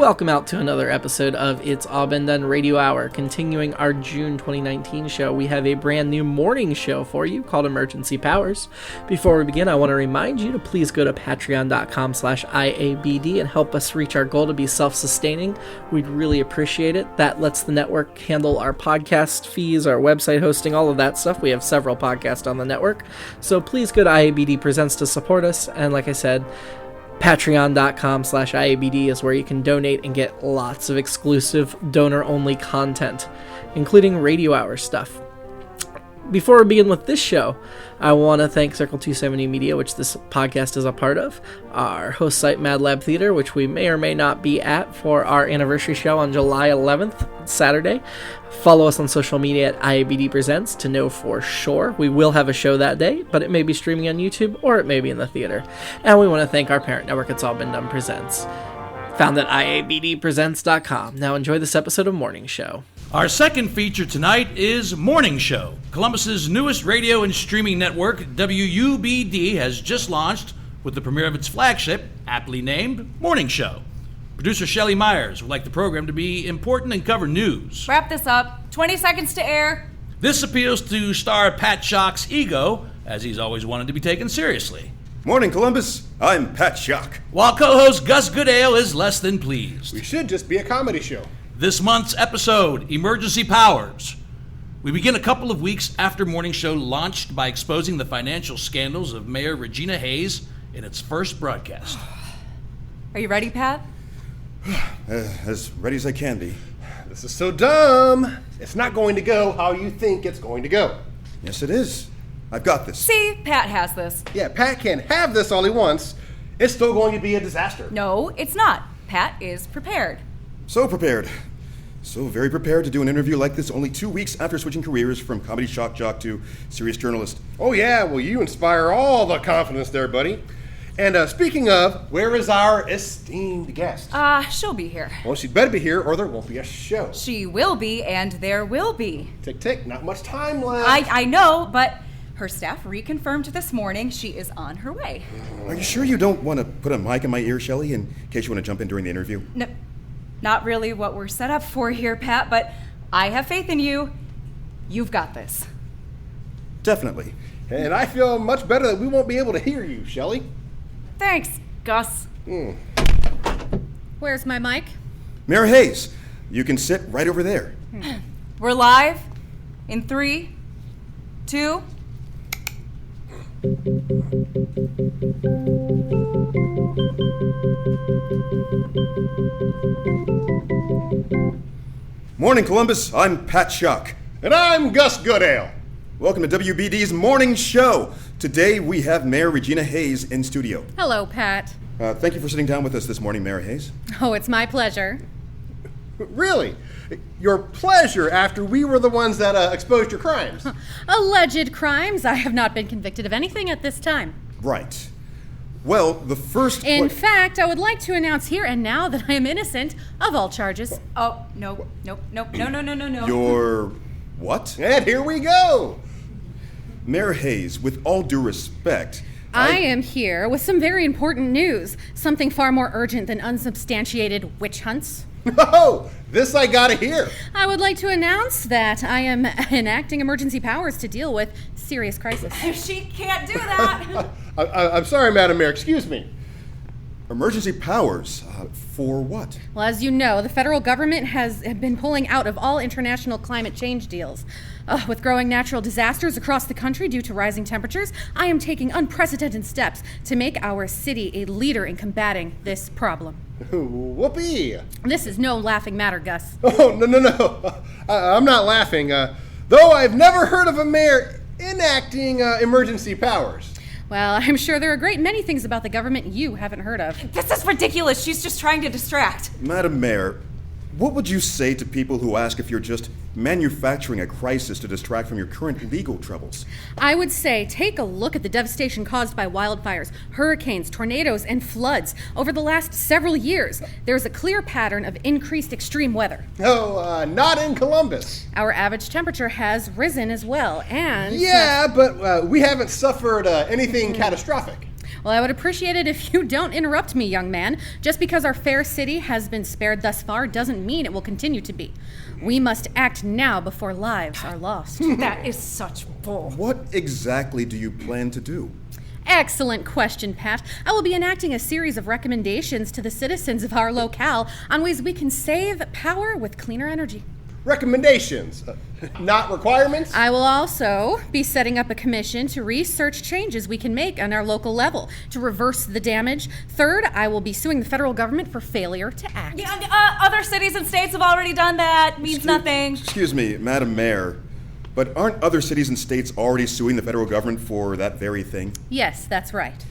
Welcome out to another episode of It's All Been Done Radio Hour. Continuing our June 2019 show, we have a brand new morning show for you called Emergency Powers. Before we begin, I want to remind you to please go to patreon.com/IABD and help us reach our goal to be self-sustaining. We'd really appreciate it. That lets the network handle our podcast fees, our website hosting, all of that stuff. We have several podcasts on the network. So please go to IABD Presents to support us. And like I said, patreon.com/IABD is where you can donate and get lots of exclusive donor-only content, including radio hour stuff. Before we begin with this show, I want to thank Circle 270 Media, which this podcast is a part of, our host site MadLab Theater, which we may or may not be at for our anniversary show on July 11th, Saturday. Follow us on social media at IABD Presents to know for sure. We will have a show that day, but it may be streaming on YouTube or it may be in the theater. And we want to thank our parent network, It's All Been Done Presents, found at IABDpresents.com. Now enjoy this episode of Morning Show. Our second feature tonight is Morning Show. Columbus's newest radio and streaming network, WUBD, has just launched with the premiere of its flagship, aptly named Morning Show. Producer Shelly Meyers would like the program to be important and cover news. Wrap this up. 20 seconds to air. This appeals to star Pat Schock's ego, as he's always wanted to be taken seriously. Morning, Columbus. I'm Pat Schock. While co-host Gus Goodall is less than pleased. We should just be a comedy show. This month's episode, Emergency Powers. We begin a couple of weeks after Morning Show launched by exposing the financial scandals of Mayor Regina Hayes in its first broadcast. Are you ready, Pat? As ready as I can be. This is so dumb. It's not going to go how you think it's going to go. Yes, it is. I've got this. See, Pat has this. Yeah, Pat can have this all he wants. It's still going to be a disaster. No, it's not. Pat is prepared. So prepared. So very prepared to do an interview like this only 2 weeks after switching careers from comedy shock jock to serious journalist. Oh yeah, well you inspire all the confidence there, buddy. And speaking of, where is our esteemed guest? She'll be here. Well, she'd better be here or there won't be a show. She will be, and there will be. Tick, tick, not much time left. I know, but her staff reconfirmed this morning she is on her way. Are you sure you don't want to put a mic in my ear, Shelly, in case you want to jump in during the interview? No, not really what we're set up for here, Pat, but I have faith in you. You've got this. Definitely. And I feel much better that we won't be able to hear you, Shelly. Thanks, Gus. Where's my mic? Mayor Hayes, you can sit right over there. We're live in 3, 2... Morning, Columbus. I'm Pat Schock. And I'm Gus Goodall. Welcome to WBD's Morning Show. Today we have Mayor Regina Hayes in studio. Hello, Pat. Thank you for sitting down with us this morning, Mayor Hayes. Oh, it's my pleasure. Really? Your pleasure after we were the ones that exposed your crimes. Alleged crimes. I have not been convicted of anything at this time. Right. Well, the first... In fact, I would like to announce here and now that I am innocent of all charges. Oh, no. You're... what? And here we go. Mayor Hayes, with all due respect... I am here with some very important news. Something far more urgent than unsubstantiated witch hunts. Oh, this I gotta hear. I would like to announce that I am enacting emergency powers to deal with serious crisis. She can't do that. I'm sorry, Madam Mayor. Excuse me. Emergency powers? For what? Well, as you know, the federal government has been pulling out of all international climate change deals. With growing natural disasters across the country due to rising temperatures, I am taking unprecedented steps to make our city a leader in combating this problem. Whoopee! This is no laughing matter, Gus. Oh, no. I'm not laughing. Though I've never heard of a mayor enacting emergency powers. Well, I'm sure there are a great many things about the government you haven't heard of. This is ridiculous. She's just trying to distract. Madam Mayor, what would you say to people who ask if you're just manufacturing a crisis to distract from your current legal troubles? I would say take a look at the devastation caused by wildfires, hurricanes, tornadoes, and floods over the last several years. There's a clear pattern of increased extreme weather. Oh, not in Columbus. Our average temperature has risen as well, and... Yeah, but we haven't suffered anything catastrophic. Well, I would appreciate it if you don't interrupt me, young man. Just because our fair city has been spared thus far doesn't mean it will continue to be. We must act now before lives are lost. That is such bull. What exactly do you plan to do? Excellent question, Pat. I will be enacting a series of recommendations to the citizens of our locale on ways we can save power with cleaner energy. Recommendations, not requirements? I will also be setting up a commission to research changes we can make on our local level to reverse the damage. Third, I will be suing the federal government for failure to act. Yeah, other cities and states have already done that. Means nothing. Excuse me, Madam Mayor, but aren't other cities and states already suing the federal government for that very thing? Yes, that's right.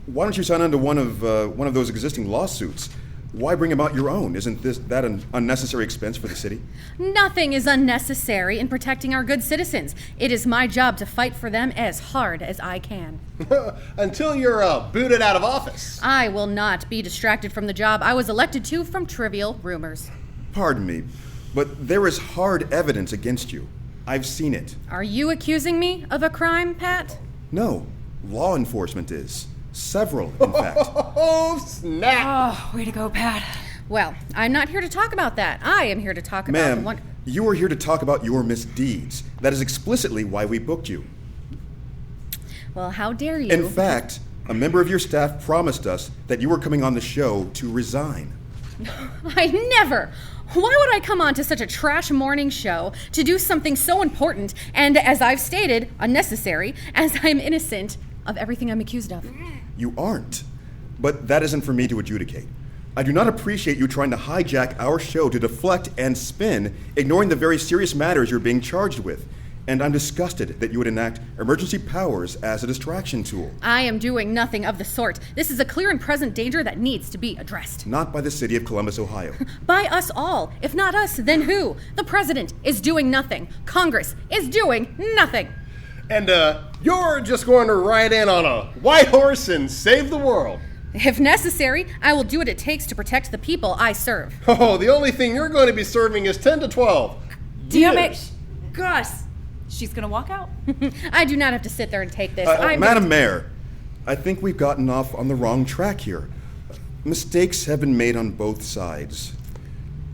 Why don't you sign on to one of those existing lawsuits? Why bring about your own? Isn't that an unnecessary expense for the city? Nothing is unnecessary in protecting our good citizens. It is my job to fight for them as hard as I can. Until you're booted out of office. I will not be distracted from the job I was elected to from trivial rumors. Pardon me, but there is hard evidence against you. I've seen it. Are you accusing me of a crime, Pat? No, law enforcement is. Several, in fact. Oh, snap! Oh, way to go, Pat. Well, I'm not here to talk about that. I am here to talk about the Ma'am, one... you are here to talk about your misdeeds. That is explicitly why we booked you. Well, how dare you? In fact, a member of your staff promised us that you were coming on the show to resign. I never! Why would I come on to such a trash morning show to do something so important and, as I've stated, unnecessary, as I'm innocent of everything I'm accused of? You aren't. But that isn't for me to adjudicate. I do not appreciate you trying to hijack our show to deflect and spin, ignoring the very serious matters you're being charged with. And I'm disgusted that you would enact emergency powers as a distraction tool. I am doing nothing of the sort. This is a clear and present danger that needs to be addressed. Not by the city of Columbus, Ohio. By us all. If not us, then who? The president is doing nothing. Congress is doing nothing. And you're just going to ride in on a white horse and save the world. If necessary, I will do what it takes to protect the people I serve. Oh, the only thing you're going to be serving is 10 to 12. Damn it. years. Gus, she's gonna walk out. I do not have to sit there and take this. Madam Mayor, I think we've gotten off on the wrong track here. Mistakes have been made on both sides.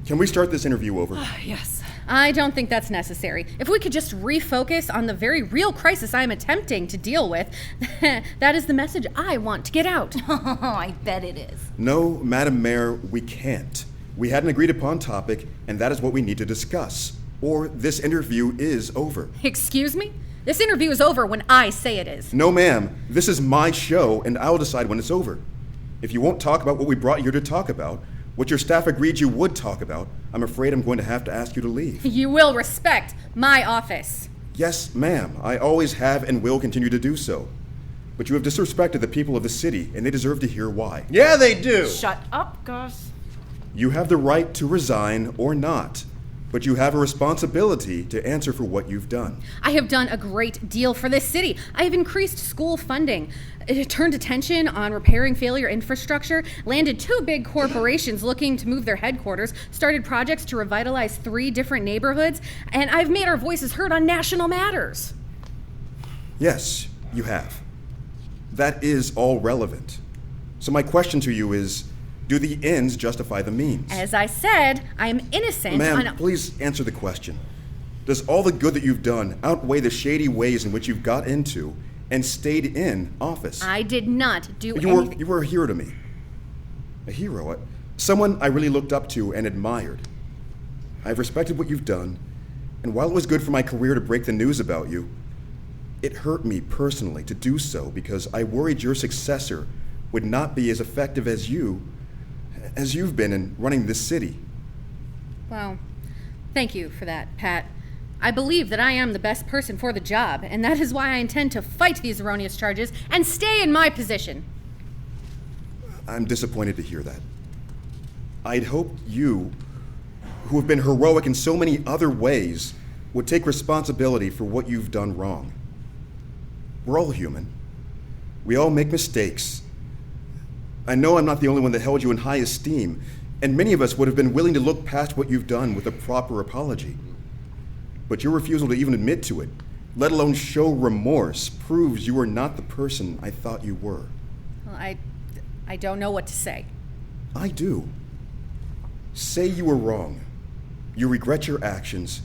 Can we start this interview over? Yes. I don't think that's necessary. If we could just refocus on the very real crisis I am attempting to deal with, that is the message I want to get out. Oh, I bet it is. No, Madam Mayor, we can't. We had an agreed upon topic, and that is what we need to discuss. Or this interview is over. Excuse me? This interview is over when I say it is. No, ma'am. This is my show, and I'll decide when it's over. If you won't talk about what we brought you here to talk about, what your staff agreed you would talk about, I'm afraid I'm going to have to ask you to leave. You will respect my office. Yes, ma'am. I always have and will continue to do so. But you have disrespected the people of the city, and they deserve to hear why. Yeah, they do. Shut up, Gus. You have the right to resign or not, but you have a responsibility to answer for what you've done. I have done a great deal for this city. I have increased school funding, turned attention on repairing failure infrastructure, landed 2 big corporations looking to move their headquarters, started projects to revitalize 3 different neighborhoods, and I've made our voices heard on national matters. Yes, you have. That is all relevant. So my question to you is, do the ends justify the means? As I said, I am innocent. Ma'am, please answer the question. Does all the good that you've done outweigh the shady ways in which you've got into and stayed in office? I did not do anything. You were a hero to me. A hero? Someone I really looked up to and admired. I've respected what you've done, and while it was good for my career to break the news about you, it hurt me personally to do so because I worried your successor would not be as effective as you've been in running this city. Well, thank you for that, Pat. I believe that I am the best person for the job, and that is why I intend to fight these erroneous charges and stay in my position. I'm disappointed to hear that. I'd hoped you, who have been heroic in so many other ways, would take responsibility for what you've done wrong. We're all human. We all make mistakes. I know I'm not the only one that held you in high esteem, and many of us would have been willing to look past what you've done with a proper apology. But your refusal to even admit to it, let alone show remorse, proves you are not the person I thought you were. Well, I don't know what to say. I do. Say you were wrong. You regret your actions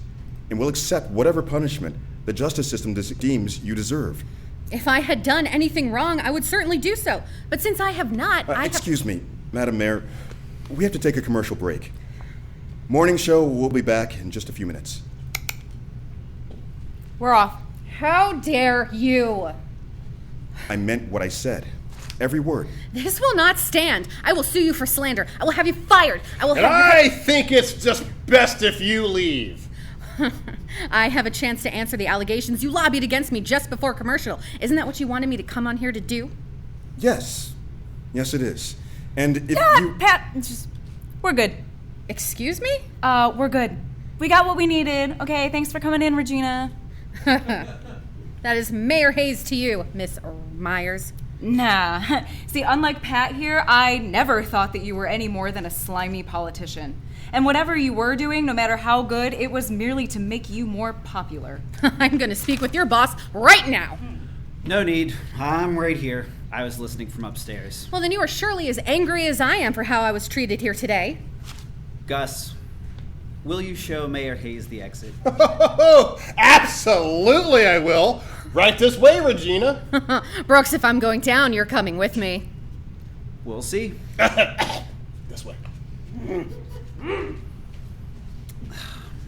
and will accept whatever punishment the justice system deems you deserve. If I had done anything wrong, I would certainly do so. But since I have not, Excuse me, Madam Mayor. We have to take a commercial break. Morning show will be back in just a few minutes. We're off. How dare you? I meant what I said. Every word. This will not stand. I will sue you for slander. I will have you fired. I think it's just best if you leave. I have a chance to answer the allegations you lobbied against me just before commercial. Isn't that what you wanted me to come on here to do? Yes. Yes, it is. And if you... Pat, we're good. Excuse me? We're good. We got what we needed. Okay, thanks for coming in, Regina. That is Mayor Hayes to you, Miss Meyers. Nah. See, unlike Pat here, I never thought that you were any more than a slimy politician. And whatever you were doing, no matter how good, it was merely to make you more popular. I'm gonna speak with your boss right now. No need. I'm right here. I was listening from upstairs. Well, then you are surely as angry as I am for how I was treated here today. Gus, will you show Mayor Hayes the exit? Absolutely I will. Right this way, Regina. Brooks, if I'm going down, you're coming with me. We'll see. This way.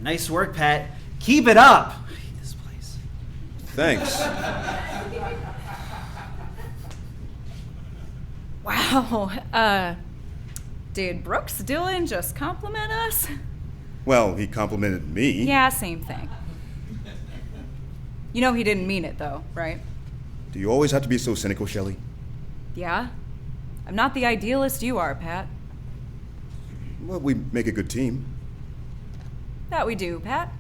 Nice work, Pat. Keep it up. I hate this place. Thanks. Wow. Did Brooks Dillon just compliment us? Well, he complimented me. Yeah, same thing. You know he didn't mean it, though, right? Do you always have to be so cynical, Shelly? Yeah. I'm not the idealist you are, Pat. Well, we make a good team. That we do, Pat.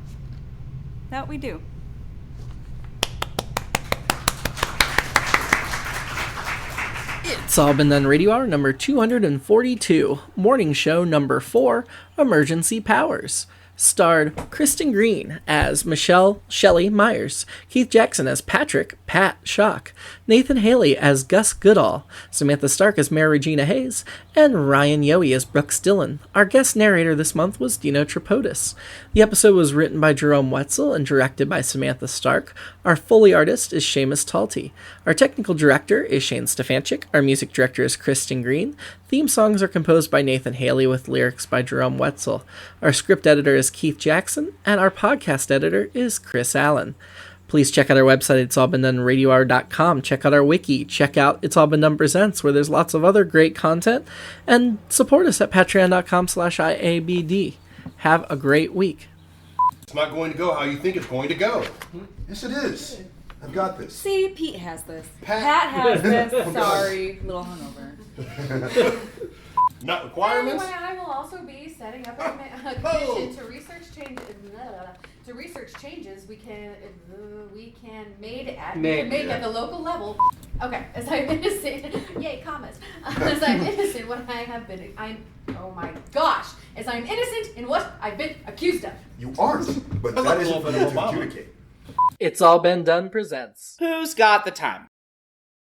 That we do. It's all been done. Radio Hour number 242, morning show number 4, Emergency Powers. Starred Kristin Green as Michelle Shelly Meyers, Keith Jackson as Patrick Pat Schock, Nathan Haley as Gus Goodall, Samantha Stark as Mayor Regina Hayes, and Ryan Yohe as Brooks Dillon. Our guest narrator this month was Dino Tripodis. The episode was written by Jerome Wetzel and directed by Samantha Stark. Our Foley artist is Seamus Talty. Our technical director is Shane Stefanchik. Our music director is Kristin Green. Theme songs are composed by Nathan Haley with lyrics by Jerome Wetzel. Our script editor is Keith Jackson, and our podcast editor is Chris Allen. Please check out our website, itsallbeendone.radiohour.com. Check out our wiki. Check out It's All Been Done Presents, where there's lots of other great content. And support us at patreon.com/IABD. Have a great week. It's not going to go how you think it's going to go. Yes, it is. I've got this. See, Pete has this. Pat has this. Sorry, little hungover. Not requirements. Anyway, I will also be setting up a commission to research changes we can make at the local level. Okay, as I'm innocent, yay commas. As I'm innocent, what I have been, as I'm innocent in what I've been accused of. You aren't, but that isn't for me to adjudicate. It's All Been Done Presents. Who's got the time?